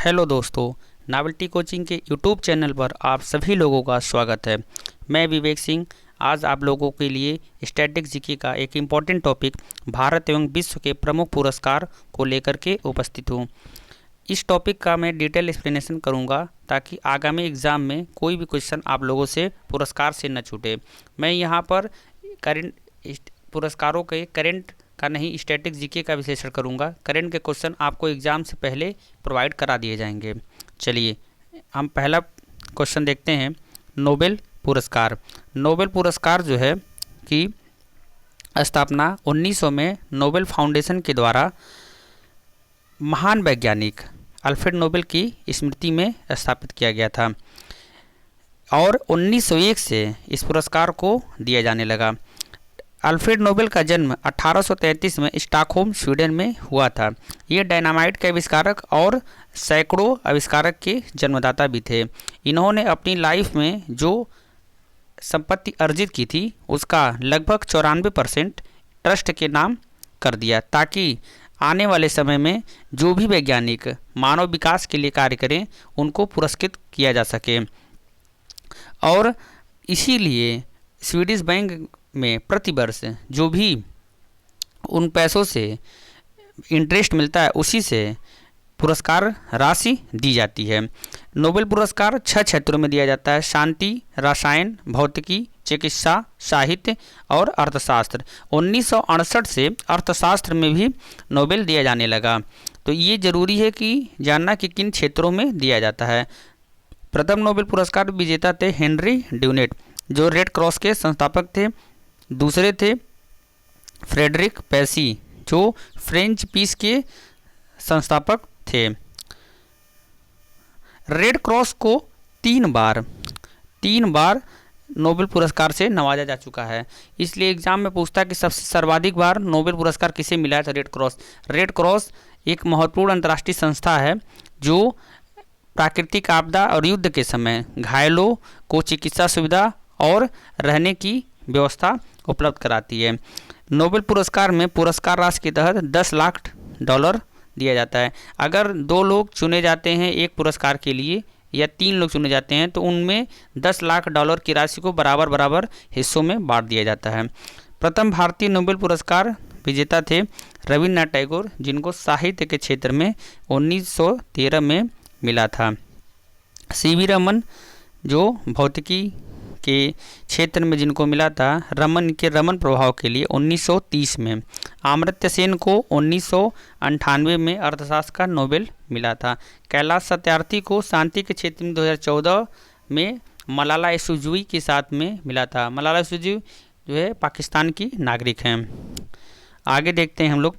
Hello दोस्तों, नावल्टी coaching के YouTube channel पर आप सभी लोगों का स्वागत है। मैं विवेक सिंह आज आप लोगों के लिए स्टैटिक जीके का एक इम्पॉर्टेंट टॉपिक भारत एवं विश्व के प्रमुख पुरस्कार को लेकर के उपस्थित हूँ। इस टॉपिक का मैं डिटेल एक्सप्लेनेशन करूँगा ताकि आगामी एग्ज़ाम में कोई भी क्वेश्चन आप लोगों से पुरस्कार से न छूटे। मैं यहाँ पर करंट पुरस्कारों के करंट का नहीं, स्टैटिक जीके का विश्लेषण करूंगा। करंट के क्वेश्चन आपको एग्जाम से पहले प्रोवाइड करा दिए जाएंगे। चलिए हम पहला क्वेश्चन देखते हैं। नोबेल पुरस्कार। नोबेल पुरस्कार जो है कि स्थापना 1900 में नोबेल फाउंडेशन के द्वारा महान वैज्ञानिक अल्फ्रेड नोबेल की स्मृति में स्थापित किया गया था और 1901 से इस पुरस्कार को दिया जाने लगा। अल्फ्रेड नोबेल का जन्म 1833 में स्टॉकहोम, स्वीडन में हुआ था। ये डायनामाइट के आविष्कारक और सैकड़ों आविष्कारक के जन्मदाता भी थे। इन्होंने अपनी लाइफ में जो संपत्ति अर्जित की थी उसका लगभग 94% ट्रस्ट के नाम कर दिया ताकि आने वाले समय में जो भी वैज्ञानिक मानव विकास के लिए कार्य करें उनको पुरस्कृत किया जा सके। और इसीलिए स्वीडिश बैंक में प्रति वर्ष जो भी उन पैसों से इंटरेस्ट मिलता है उसी से पुरस्कार राशि दी जाती है। नोबेल पुरस्कार 6 क्षेत्रों में दिया जाता है: शांति, रसायन, भौतिकी, चिकित्सा, साहित्य और अर्थशास्त्र। 1968 से अर्थशास्त्र में भी नोबेल दिया जाने लगा। तो ये जरूरी है कि जानना कि किन क्षेत्रों में दिया जाता है। प्रथम नोबेल पुरस्कार विजेता थे हेनरी ड्यूनेट जो रेड क्रॉस के संस्थापक थे। दूसरे थे फ्रेडरिक पैसी जो फ्रेंच पीस के संस्थापक थे। रेड क्रॉस को तीन बार नोबेल पुरस्कार से नवाजा जा चुका है। इसलिए एग्जाम में पूछता है कि सबसे सर्वाधिक बार नोबेल पुरस्कार किसे मिला है, तो रेड क्रॉस। रेड क्रॉस एक महत्वपूर्ण अंतर्राष्ट्रीय संस्था है जो प्राकृतिक आपदा और युद्ध के समय घायलों को चिकित्सा सुविधा और रहने की व्यवस्था उपलब्ध कराती है। नोबेल पुरस्कार में पुरस्कार राशि के तहत $10 लाख दिया जाता है। अगर 2 लोग चुने जाते हैं एक पुरस्कार के लिए या 3 लोग चुने जाते हैं तो उनमें $10 लाख की राशि को बराबर बराबर हिस्सों में बांट दिया जाता है। प्रथम भारतीय नोबेल पुरस्कार विजेता थे रविन्द्रनाथ टैगोर जिनको साहित्य के क्षेत्र में 1913 में मिला था। सीवी रमन जो भौतिकी के क्षेत्र में जिनको मिला था रमन के रमन प्रभाव के लिए 1930 में। अमर्त्य सेन को 1998 में अर्थशास्त्र का नोबेल मिला था। कैलाश सत्यार्थी को शांति के क्षेत्र में 2014 में मलाला यूसुफजई के साथ में मिला था। मलाला यूसुफजई जो है पाकिस्तान की नागरिक हैं। आगे देखते हैं हम लोग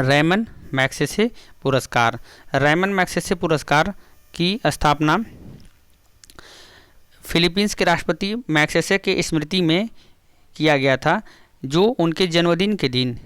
रेमन मैग्सेसे पुरस्कार। रेमन मैग्सेसे पुरस्कार की स्थापना फिलीपींस के राष्ट्रपति मैग्सेसे के स्मृति में किया गया था जो उनके जन्मदिन के दिन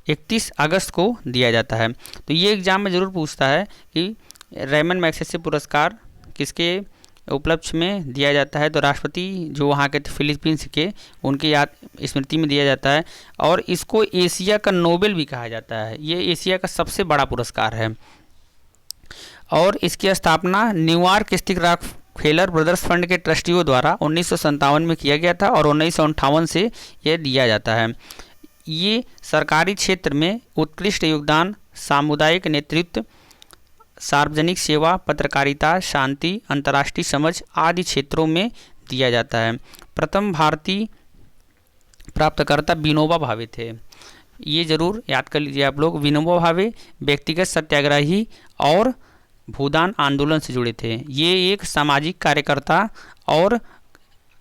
31 अगस्त को दिया जाता है। तो ये एग्जाम में ज़रूर पूछता है कि रेमन मैग्सेसे पुरस्कार किसके उपलक्ष्य में दिया जाता है, तो राष्ट्रपति जो वहाँ के फिलीपींस के उनकी याद स्मृति में दिया जाता है। और इसको एशिया का नोबेल भी कहा जाता है। ये एशिया का सबसे बड़ा पुरस्कार है और इसकी स्थापना न्यूयॉर्क स्थित रॉकफेलर ब्रदर्स फंड के ट्रस्टियों द्वारा 1957 में किया गया था और 1958 से यह दिया जाता है। ये सरकारी क्षेत्र में उत्कृष्ट योगदान, सामुदायिक नेतृत्व, सार्वजनिक सेवा, पत्रकारिता, शांति, अंतर्राष्ट्रीय समझ आदि क्षेत्रों में दिया जाता है। प्रथम भारतीय प्राप्तकर्ता विनोबा भावे थे। ये जरूर याद कर लीजिए आप लोग। विनोबा भावे व्यक्तिगत सत्याग्रही और भूदान आंदोलन से जुड़े थे। ये एक सामाजिक कार्यकर्ता और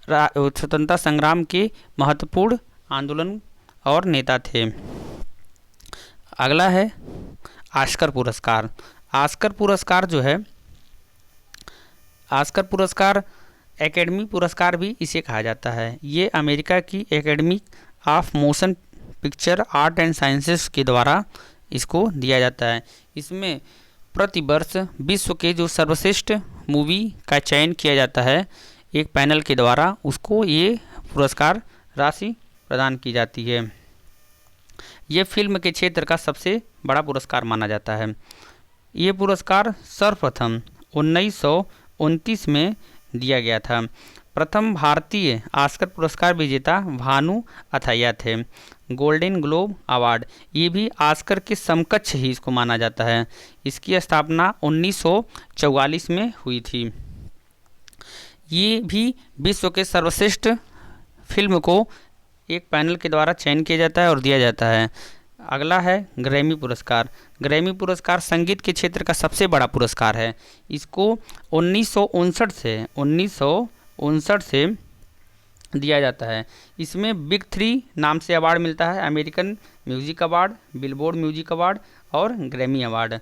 स्वतंत्रता संग्राम के महत्वपूर्ण आंदोलन और नेता थे। अगला है ऑस्कर पुरस्कार। ऑस्कर पुरस्कार जो है, ऑस्कर पुरस्कार एकेडमी पुरस्कार भी इसे कहा जाता है। ये अमेरिका की academy of motion picture art and sciences के द्वारा इसको दिया जाता है। इसमें प्रति वर्ष विश्व के जो सर्वश्रेष्ठ मूवी का चयन किया जाता है एक पैनल के द्वारा, उसको ये पुरस्कार राशि प्रदान की जाती है। ये फिल्म के क्षेत्र का सबसे बड़ा पुरस्कार माना जाता है। ये पुरस्कार सर्वप्रथम 1929 में दिया गया था। प्रथम भारतीय ऑस्कर पुरस्कार विजेता भानु अथैया थे। गोल्डन ग्लोब अवार्ड, ये भी ऑस्कर के समकक्ष ही इसको माना जाता है। इसकी स्थापना 1944 में हुई थी। ये भी विश्व के सर्वश्रेष्ठ फिल्म को एक पैनल के द्वारा चयन किया जाता है और दिया जाता है। अगला है ग्रैमी पुरस्कार। ग्रैमी पुरस्कार संगीत के क्षेत्र का सबसे बड़ा पुरस्कार है। इसको 1959 से दिया जाता है। इसमें बिग 3 नाम से अवार्ड मिलता है, American music award, billboard music award और ग्रैमी अवार्ड।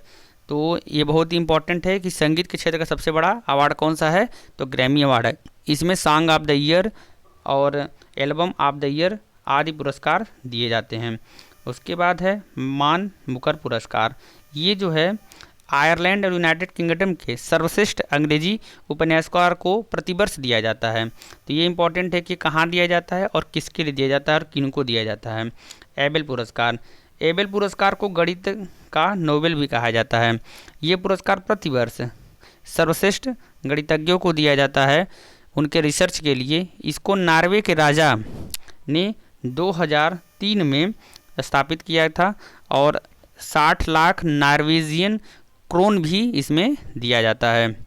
तो ये बहुत ही इंपॉर्टेंट है कि संगीत के क्षेत्र का सबसे बड़ा अवार्ड कौन सा है, तो ग्रैमी अवार्ड है। इसमें सॉन्ग ऑफ द ईयर और एल्बम ऑफ द ईयर आदि पुरस्कार दिए जाते हैं। उसके बाद है मान बुकर पुरस्कार। ये जो है आयरलैंड और यूनाइटेड किंगडम के सर्वश्रेष्ठ अंग्रेजी उपन्यासकार को प्रतिवर्ष दिया जाता है। तो ये इंपॉर्टेंट है कि कहाँ दिया जाता है और किसके लिए दिया जाता है और किनको दिया जाता है। एबेल पुरस्कार, एबेल पुरस्कार को गणित का नोबेल भी कहा जाता है। ये पुरस्कार प्रतिवर्ष सर्वश्रेष्ठ गणितज्ञों को दिया जाता है उनके रिसर्च के लिए। इसको नॉर्वे के राजा ने 2003 में स्थापित किया था और 60 लाख नॉर्वेजियन क्रोन भी इसमें दिया जाता है।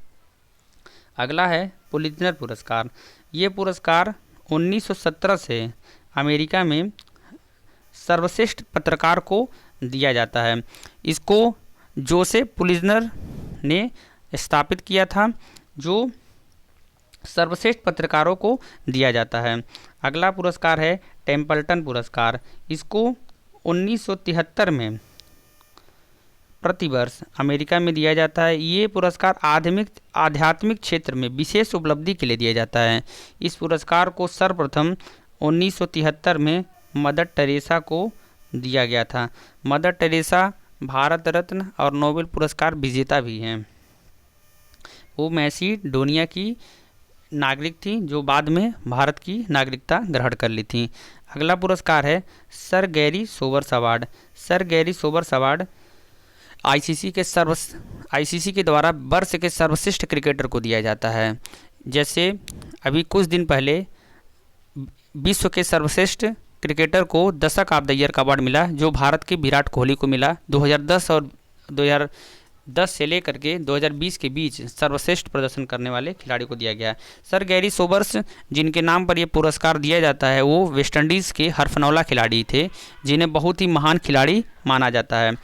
अगला है पुलित्जर पुरस्कार। ये पुरस्कार 1917 से अमेरिका में सर्वश्रेष्ठ पत्रकार को दिया जाता है। इसको जोसेफ पुलित्जर ने स्थापित किया था, जो सर्वश्रेष्ठ पत्रकारों को दिया जाता है। अगला पुरस्कार है टेम्पल्टन पुरस्कार। इसको 1973 में प्रतिवर्ष अमेरिका में दिया जाता है। ये पुरस्कार आध्यात्मिक क्षेत्र में विशेष उपलब्धि के लिए दिया जाता है। इस पुरस्कार को सर्वप्रथम 1973 में मदर टेरेसा को दिया गया था। मदर टेरेसा भारत रत्न और नोबेल पुरस्कार विजेता भी हैं। वो मैसिडोनिया की नागरिक थी जो बाद में भारत की नागरिकता ग्रहण कर ली थी। अगला पुरस्कार है sir Garry Sobers award. Sir Garry Sobers award ICC के द्वारा वर्ष के सर्वश्रेष्ठ क्रिकेटर को दिया जाता है। जैसे अभी कुछ दिन पहले विश्व के सर्वश्रेष्ठ क्रिकेटर को दशक ऑफ द ईयर का अवार्ड मिला, जो भारत के विराट कोहली को मिला। 2010 से लेकर के 2020 के बीच सर्वश्रेष्ठ प्रदर्शन करने वाले खिलाड़ी को दिया गया। सर गैरी सोबर्स जिनके नाम पर यह पुरस्कार दिया जाता है, वो वेस्टइंडीज़ के हरफनौला खिलाड़ी थे, जिन्हें बहुत ही महान खिलाड़ी माना जाता है।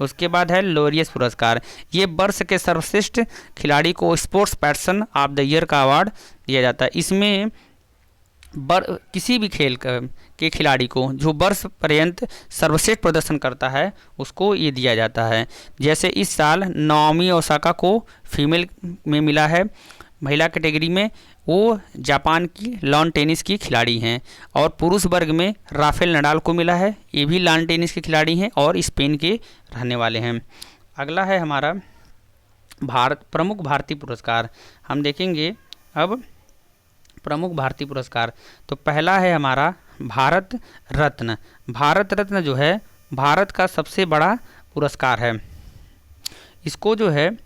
उसके बाद है लोरियस पुरस्कार। ये वर्ष के सर्वश्रेष्ठ खिलाड़ी को sports person of the year का अवार्ड दिया जाता है। इसमें किसी भी खेल के खिलाड़ी को जो वर्ष पर्यंत सर्वश्रेष्ठ प्रदर्शन करता है उसको ये दिया जाता है। जैसे इस साल नाओमी ओसाका को फीमेल में मिला है, महिला कैटेगरी में वो जापान की लॉन टेनिस की खिलाड़ी हैं। और पुरुष वर्ग में राफेल नडाल को मिला है, ये भी लॉन टेनिस के खिलाड़ी हैं और स्पेन के रहने वाले हैं। अगला है हमारा प्रमुख भारतीय पुरस्कार। हम देखेंगे अब प्रमुख भारतीय पुरस्कार। तो पहला है हमारा भारत रत्न। भारत रत्न जो है भारत का सबसे बड़ा पुरस्कार है। इसको जो है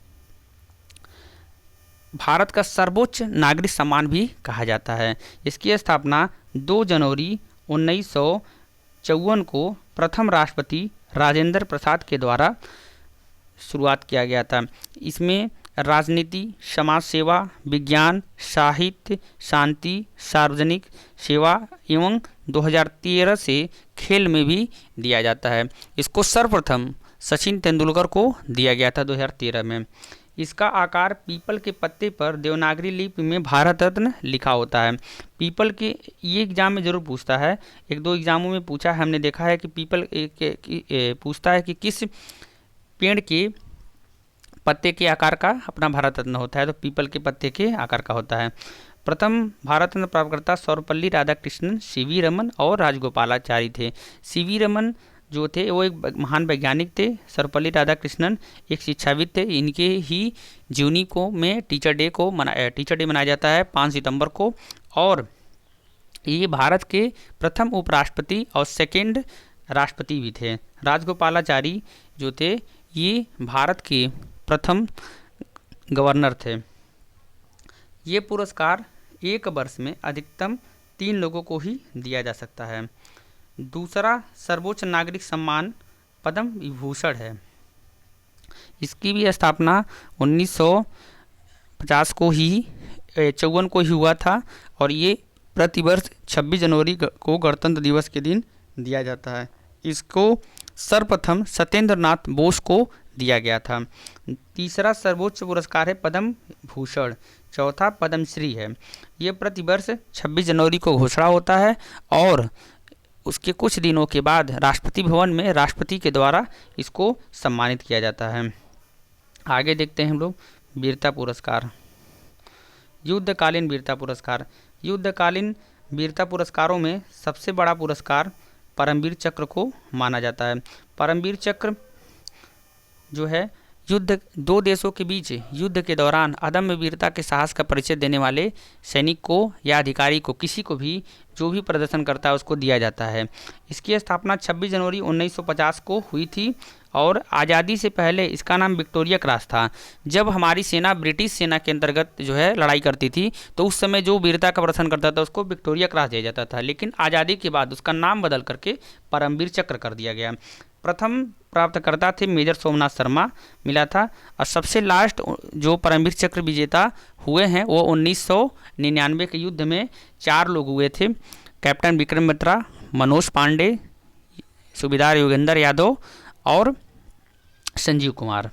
भारत का सर्वोच्च नागरिक सम्मान भी कहा जाता है। इसकी स्थापना 2 जनवरी 1954 को प्रथम राष्ट्रपति राजेंद्र प्रसाद के द्वारा शुरुआत किया गया था। इसमें राजनीति, समाज सेवा, विज्ञान, साहित्य, शांति, सार्वजनिक सेवा एवं 2013 से खेल में भी दिया जाता है। इसको सर्वप्रथम सचिन तेंदुलकर को दिया गया था 2013 में। इसका आकार पीपल के पत्ते पर देवनागरी लिपि में भारत रत्न लिखा होता है। पीपल के ये एग्जाम में ज़रूर पूछता है, 1-2 एग्जामों में पूछा है, हमने देखा है कि पीपल पूछता है कि किस पेड़ के पत्ते के आकार का अपना भारत रत्न होता है, तो पीपल के पत्ते के आकार का होता है। प्रथम भारत रत्न प्राप्तकर्ता सर्वपल्ली राधाकृष्णन, सीवी रमन और राजगोपालाचारी थे। सीवी रमन जो थे वो एक महान वैज्ञानिक थे। सर्वपल्ली राधाकृष्णन एक शिक्षाविद थे। इनके ही जीवनी को में टीचर डे मनाया जाता है 5 सितंबर को। और ये भारत के प्रथम उपराष्ट्रपति और सेकेंड राष्ट्रपति भी थे। राजगोपालाचारी जो थे ये भारत के प्रथम गवर्नर थे। ये पुरस्कार एक वर्ष में अधिकतम 3 लोगों को ही दिया जा सकता है। दूसरा सर्वोच्च नागरिक सम्मान पद्म विभूषण है। इसकी भी स्थापना 1950 को ही 54 को ही हुआ था और ये प्रतिवर्ष 26 जनवरी को गणतंत्र दिवस के दिन दिया जाता है। इसको सर्वप्रथम सत्येंद्र नाथ बोस को दिया गया था। तीसरा सर्वोच्च पुरस्कार है पद्म भूषण। चौथा पद्मश्री है। ये प्रतिवर्ष 26 जनवरी को घोषणा होता है और उसके कुछ दिनों के बाद राष्ट्रपति भवन में राष्ट्रपति के द्वारा इसको सम्मानित किया जाता है। आगे देखते हैं हम लोग वीरता पुरस्कार। युद्धकालीन वीरता पुरस्कार। युद्धकालीन वीरता पुरस्कारों में सबसे बड़ा पुरस्कार परमवीर चक्र को माना जाता है। परमवीर चक्र जो है युद्ध, दो देशों के बीच युद्ध के दौरान अदम्य वीरता के साहस का परिचय देने वाले सैनिक को या अधिकारी को, किसी को भी जो भी प्रदर्शन करता है उसको दिया जाता है। इसकी स्थापना 26 जनवरी 1950 को हुई थी और आज़ादी से पहले इसका नाम विक्टोरिया क्रॉस था। जब हमारी सेना ब्रिटिश सेना के अंतर्गत जो है लड़ाई करती थी तो उस समय जो वीरता का प्रदर्शन करता था उसको विक्टोरिया क्रॉस दिया जाता था, लेकिन आज़ादी के बाद उसका नाम बदल करके परमवीर चक्र कर दिया गया। प्रथम प्राप्तकर्ता थे मेजर सोमनाथ शर्मा मिला था और सबसे लास्ट जो परमवीर चक्र विजेता हुए हैं वो 1999 के युद्ध में 4 लोग हुए थे। कैप्टन विक्रम बत्रा, मनोज पांडे, सूबेदार योगेंद्र यादव और संजीव कुमार,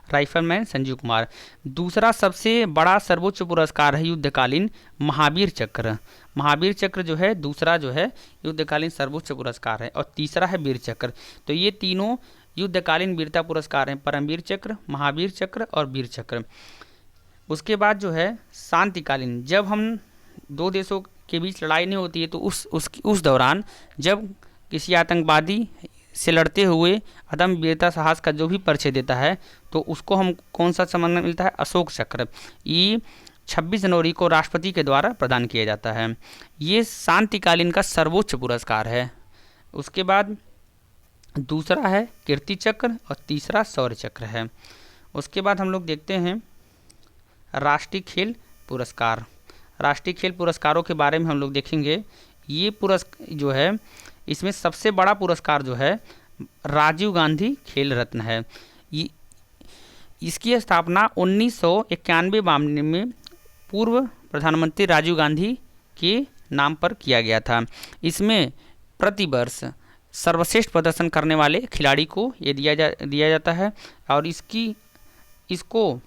राइफलमैन संजीव कुमार। दूसरा सबसे बड़ा सर्वोच्च पुरस्कार है युद्धकालीन महावीर चक्र। महावीर चक्र जो है दूसरा जो है युद्धकालीन सर्वोच्च पुरस्कार है और तीसरा है वीर चक्र। तो ये तीनों युद्धकालीन वीरता पुरस्कार हैं, परमवीर चक्र, महावीर चक्र और वीर चक्र। उसके बाद जो है शांतिकालीन, जब हम दो देशों के बीच लड़ाई नहीं होती है तो उस दौरान जब किसी आतंकवादी से लड़ते हुए अदम्य वीरता साहस का जो भी परिचय देता है तो उसको हम कौन सा सम्मान मिलता है? अशोक चक्र। ये 26 जनवरी को राष्ट्रपति के द्वारा प्रदान किया जाता है। ये शांतिकालीन का सर्वोच्च पुरस्कार है। उसके बाद दूसरा है कीर्ति चक्र और तीसरा शौर्य चक्र है। उसके बाद हम लोग देखते हैं राष्ट्रीय खेल पुरस्कार। राष्ट्रीय खेल पुरस्कारों के बारे में हम लोग देखेंगे। ये पुरस्कार जो है इसमें सबसे बड़ा पुरस्कार जो है राजीव गांधी खेल रत्न है। इसकी स्थापना 1991 में पूर्व प्रधानमंत्री राजीव गांधी के नाम पर किया गया था। इसमें प्रतिवर्ष सर्वश्रेष्ठ प्रदर्शन करने वाले खिलाड़ी को ये दिया जाता है और इसको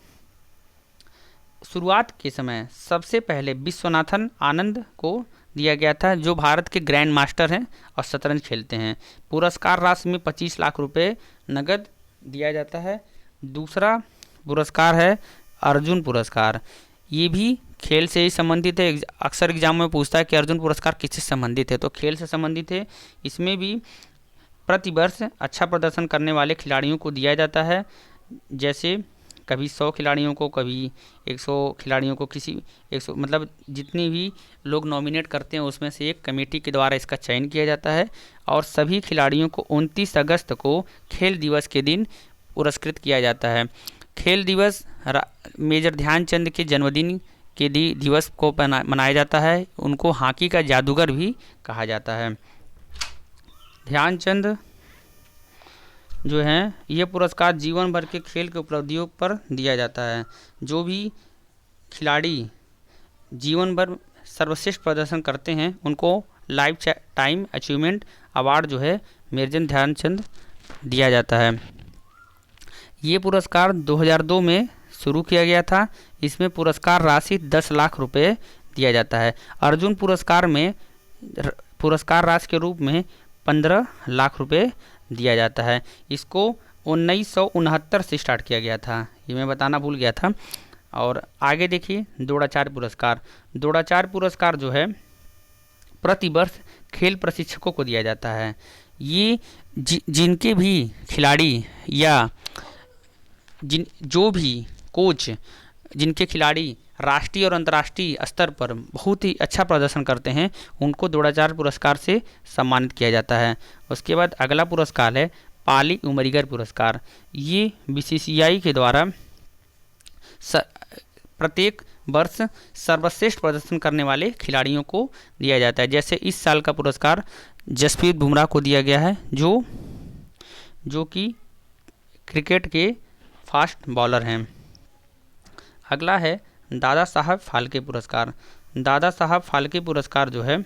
शुरुआत के समय सबसे पहले विश्वनाथन आनंद को दिया गया था, जो भारत के ग्रैंड मास्टर हैं और शतरंज खेलते हैं। पुरस्कार राशि में 25 लाख रुपए नगद दिया जाता है। दूसरा पुरस्कार है अर्जुन पुरस्कार। ये भी खेल से ही संबंधित है। अक्सर एग्जाम में पूछता है कि अर्जुन पुरस्कार किससे संबंधित है, तो खेल से संबंधित है। इसमें भी प्रतिवर्ष अच्छा प्रदर्शन करने वाले खिलाड़ियों को दिया जाता है। जैसे कभी 100 खिलाड़ियों को, कभी 100 खिलाड़ियों को, किसी 100 मतलब जितनी भी लोग नॉमिनेट करते हैं उसमें से एक कमेटी के द्वारा इसका चयन किया जाता है और सभी खिलाड़ियों को 29 अगस्त को खेल दिवस के दिन पुरस्कृत किया जाता है। खेल दिवस मेजर ध्यानचंद के जन्मदिन के दिवस को मनाया जाता है। उनको हॉकी का जादूगर भी कहा जाता है। ध्यानचंद जो हैं ये पुरस्कार जीवन भर के खेल के उपलब्धियों पर दिया जाता है। जो भी खिलाड़ी जीवन भर सर्वश्रेष्ठ प्रदर्शन करते हैं उनको लाइफ टाइम अचीवमेंट अवार्ड जो है मेजर ध्यानचंद दिया जाता है। ये पुरस्कार 2002 में शुरू किया गया था। इसमें पुरस्कार राशि 10 लाख रुपए दिया जाता है। अर्जुन पुरस्कार में पुरस्कार राशि के रूप में 15 लाख रुपए दिया जाता है। इसको 1969 से स्टार्ट किया गया था, ये मैं बताना भूल गया था। और आगे देखिए द्रोणाचार्य पुरस्कार। द्रोणाचार्य पुरस्कार जो है प्रतिवर्ष खेल प्रशिक्षकों को दिया जाता है। ये जिनके भी खिलाड़ी या जो भी कोच जिनके खिलाड़ी राष्ट्रीय और अंतर्राष्ट्रीय स्तर पर बहुत ही अच्छा प्रदर्शन करते हैं उनको द्रोणाचार्य पुरस्कार से सम्मानित किया जाता है। उसके बाद अगला पुरस्कार है पाली उमरिगर पुरस्कार। ये बीसीसीआई के द्वारा प्रत्येक वर्ष सर्वश्रेष्ठ प्रदर्शन करने वाले खिलाड़ियों को दिया जाता है। जैसे इस साल का पुरस्कार जसप्रीत बुमराह को दिया गया है, जो कि क्रिकेट के फास्ट बॉलर हैं। अगला है दादा साहब फाल्के पुरस्कार। दादा साहब फाल्के पुरस्कार जो है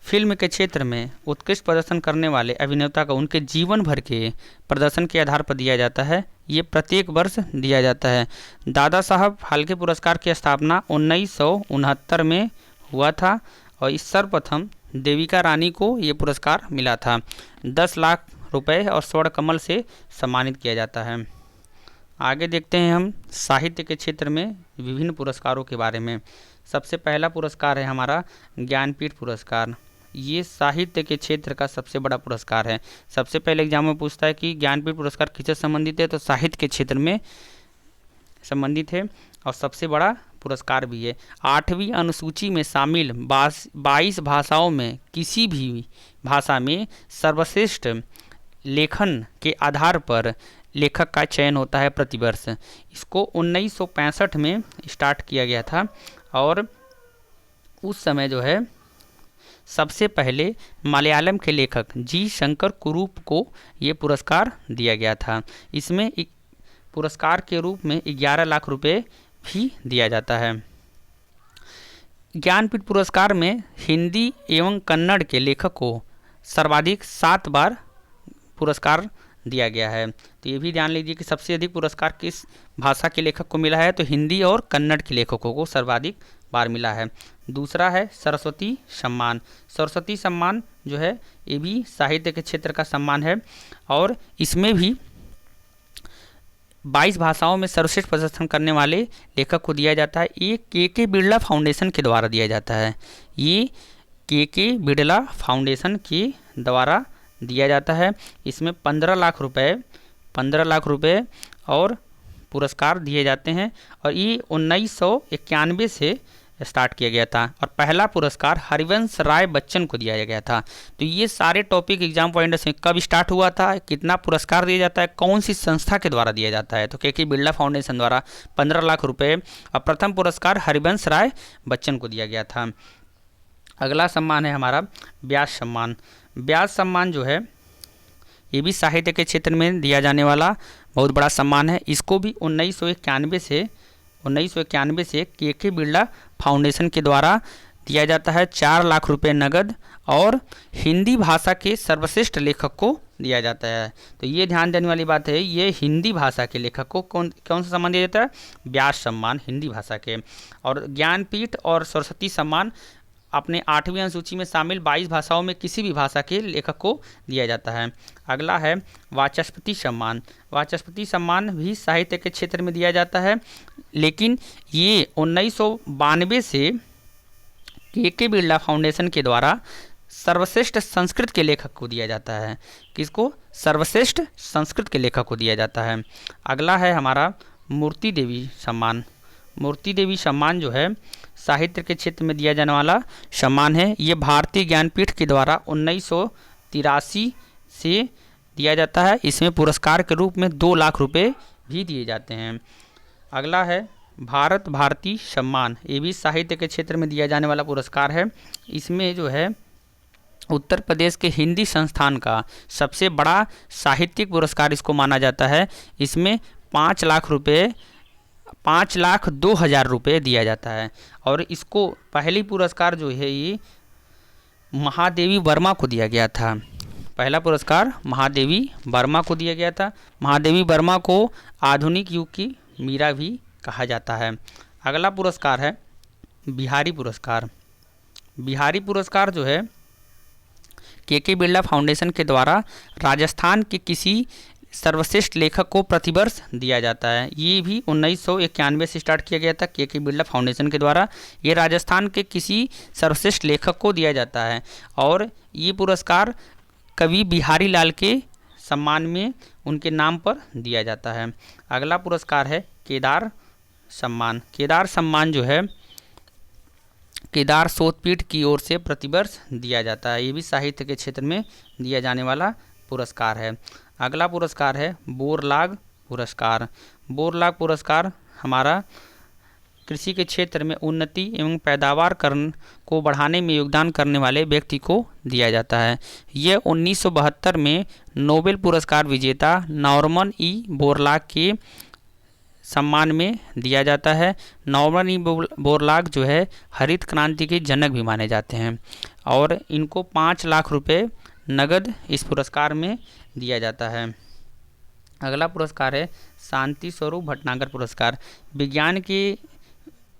फिल्म के क्षेत्र में उत्कृष्ट प्रदर्शन करने वाले अभिनेता को उनके जीवन भर के प्रदर्शन के आधार पर दिया जाता है। ये प्रत्येक वर्ष दिया जाता है। दादा साहब फाल्के पुरस्कार की स्थापना 1969 में हुआ था और इस सर्वप्रथम देविका रानी को ये पुरस्कार मिला था। 10 लाख रुपए और स्वर्ण कमल से सम्मानित किया जाता है। आगे देखते हैं हम साहित्य के क्षेत्र में विभिन्न पुरस्कारों के बारे में। सबसे पहला पुरस्कार है हमारा ज्ञानपीठ पुरस्कार। ये साहित्य के क्षेत्र का सबसे बड़ा पुरस्कार है। सबसे पहले एग्जाम में पूछता है कि ज्ञानपीठ पुरस्कार किससे संबंधित है, तो साहित्य के क्षेत्र में संबंधित है और सबसे बड़ा पुरस्कार भी है। 8वीं अनुसूची में शामिल 22 भाषाओं में किसी भी भाषा में सर्वश्रेष्ठ लेखन के आधार पर लेखक का चयन होता है प्रतिवर्ष। इसको 1965 में स्टार्ट किया गया था और उस समय जो है सबसे पहले मलयालम के लेखक जी शंकर कुरूप को ये पुरस्कार दिया गया था। इसमें पुरस्कार के रूप में 11 लाख रुपए भी दिया जाता है। ज्ञानपीठ पुरस्कार में हिंदी एवं कन्नड़ के लेखक को सर्वाधिक 7 बार पुरस्कार दिया गया है। तो ये भी ध्यान लीजिए कि सबसे अधिक पुरस्कार किस भाषा के लेखक को मिला है, तो हिंदी और कन्नड़ के लेखकों को सर्वाधिक बार मिला है। दूसरा है सरस्वती सम्मान। सरस्वती सम्मान जो है ये भी साहित्य के क्षेत्र का सम्मान है और इसमें भी 22 भाषाओं में सर्वश्रेष्ठ प्रदर्शन करने वाले लेखक को दिया जाता है। ये के बिरला फाउंडेशन के द्वारा दिया जाता है। ये के बिरला फाउंडेशन के द्वारा दिया जाता है। इसमें 15 लाख रुपए और पुरस्कार दिए जाते हैं और ये 1991 से स्टार्ट किया गया था और पहला पुरस्कार हरिवंश राय बच्चन को दिया गया था। तो ये सारे टॉपिक एग्जाम पॉइंट्स में कब स्टार्ट हुआ था, कितना पुरस्कार दिया जाता है, कौन सी संस्था के द्वारा दिया जाता है, तो के बिरला फाउंडेशन द्वारा 15 लाख रुपए और प्रथम पुरस्कार हरिवंश राय बच्चन को दिया गया था। अगला सम्मान है हमारा व्यास सम्मान। व्यास सम्मान जो है ये भी साहित्य के क्षेत्र में दिया जाने वाला बहुत बड़ा सम्मान है। इसको भी 1991 से के बिरला फाउंडेशन के द्वारा दिया जाता है। 4 लाख रुपए नगद और हिंदी भाषा के सर्वश्रेष्ठ लेखक को दिया जाता है। तो ये ध्यान देने वाली बात है, ये हिंदी भाषा के लेखक को कौन सा सम्मान दिया जाता है, व्यास सम्मान हिंदी भाषा के। और ज्ञानपीठ और सरस्वती सम्मान अपने 8वीं अनुसूची में शामिल 22 भाषाओं में किसी भी भाषा के लेखक को दिया जाता है। अगला है वाचस्पति सम्मान। वाचस्पति सम्मान भी साहित्य के क्षेत्र में दिया जाता है, लेकिन ये 1992 से के बिरला फाउंडेशन के द्वारा सर्वश्रेष्ठ संस्कृत के लेखक को दिया जाता है। किसको? सर्वश्रेष्ठ संस्कृत के लेखक को दिया जाता है। अगला है हमारा मूर्ति देवी सम्मान। मूर्ति देवी सम्मान जो है साहित्य के क्षेत्र में दिया जाने वाला सम्मान है। ये भारतीय ज्ञानपीठ के द्वारा 1983 से दिया जाता है। इसमें पुरस्कार के रूप में 2 लाख रुपए भी दिए जाते हैं। अगला है भारत भारती सम्मान। ये भी साहित्य के क्षेत्र में दिया जाने वाला पुरस्कार है। इसमें जो है उत्तर प्रदेश के हिंदी संस्थान का सबसे बड़ा साहित्यिक पुरस्कार इसको माना जाता है। इसमें 5,02,000 रुपये दिया जाता है और इसको पहली पुरस्कार जो है ये महादेवी वर्मा को दिया गया था। पहला पुरस्कार महादेवी वर्मा को दिया गया था। महादेवी वर्मा को आधुनिक युग की मीरा भी कहा जाता है। अगला पुरस्कार है बिहारी पुरस्कार। बिहारी पुरस्कार जो है के बिरला फाउंडेशन के द्वारा राजस्थान के किसी सर्वश्रेष्ठ लेखक को प्रतिवर्ष दिया जाता है। ये भी 1991 से स्टार्ट किया गया था के बिरला फाउंडेशन के द्वारा। ये राजस्थान के किसी सर्वश्रेष्ठ लेखक को दिया जाता है और ये पुरस्कार कवि बिहारी लाल के सम्मान में उनके नाम पर दिया जाता है। अगला पुरस्कार है केदार सम्मान। केदार सम्मान जो है केदार शोधपीठ की ओर से प्रतिवर्ष दिया जाता है। ये भी साहित्य के क्षेत्र में दिया जाने वाला पुरस्कार है। अगला पुरस्कार है बोरलाग पुरस्कार। बोरलाग पुरस्कार हमारा कृषि के क्षेत्र में उन्नति एवं पैदावार को बढ़ाने में योगदान करने वाले व्यक्ति को दिया जाता है। यह 1972 में नोबेल पुरस्कार विजेता नॉर्मन ई बोरलॉग के सम्मान में दिया जाता है। नॉर्मन ई बोरलॉग जो है हरित क्रांति के जनक भी माने जाते हैं और इनको 5 लाख रुपए नगद इस पुरस्कार में दिया जाता है। अगला पुरस्कार है शांति स्वरूप भटनागर पुरस्कार। विज्ञान के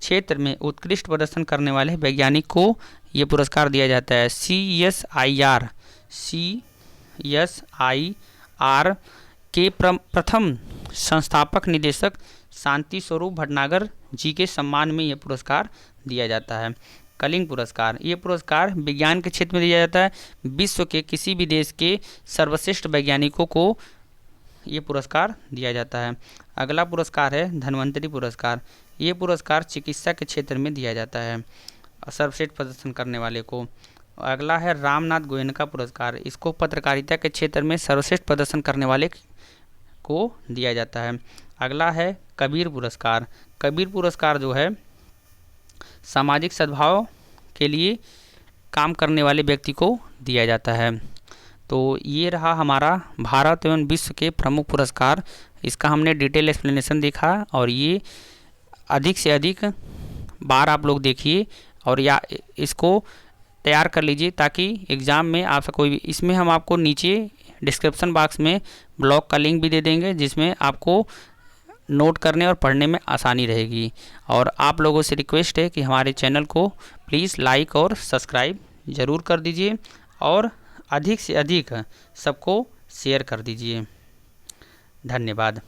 क्षेत्र में उत्कृष्ट प्रदर्शन करने वाले वैज्ञानिक को ये पुरस्कार दिया जाता है। CSIR के प्रथम संस्थापक निदेशक शांति स्वरूप भटनागर जी के सम्मान में यह पुरस्कार दिया जाता है। कलिंग पुरस्कार, ये पुरस्कार विज्ञान के क्षेत्र में दिया जाता है। विश्व के किसी भी देश के सर्वश्रेष्ठ वैज्ञानिकों को ये पुरस्कार दिया जाता है। अगला पुरस्कार है धन्वंतरी पुरस्कार। ये पुरस्कार चिकित्सा के क्षेत्र में दिया जाता है सर्वश्रेष्ठ प्रदर्शन करने वाले को। अगला है रामनाथ गोयनका पुरस्कार। इसको पत्रकारिता के क्षेत्र में सर्वश्रेष्ठ प्रदर्शन करने वाले को दिया जाता है। अगला है कबीर पुरस्कार। कबीर पुरस्कार जो है सामाजिक सद्भाव के लिए काम करने वाले व्यक्ति को दिया जाता है। तो ये रहा हमारा भारत एवं विश्व के प्रमुख पुरस्कार। इसका हमने डिटेल एक्सप्लेनेशन देखा और ये अधिक से अधिक बार आप लोग देखिए और या इसको तैयार कर लीजिए ताकि एग्ज़ाम में आपसे कोई भी, इसमें हम आपको नीचे डिस्क्रिप्शन बॉक्स में ब्लॉग का लिंक भी दे देंगे जिसमें आपको नोट करने और पढ़ने में आसानी रहेगी। और आप लोगों से रिक्वेस्ट है कि हमारे चैनल को प्लीज़ लाइक और सब्सक्राइब ज़रूर कर दीजिए और अधिक से अधिक सबको शेयर कर दीजिए। धन्यवाद।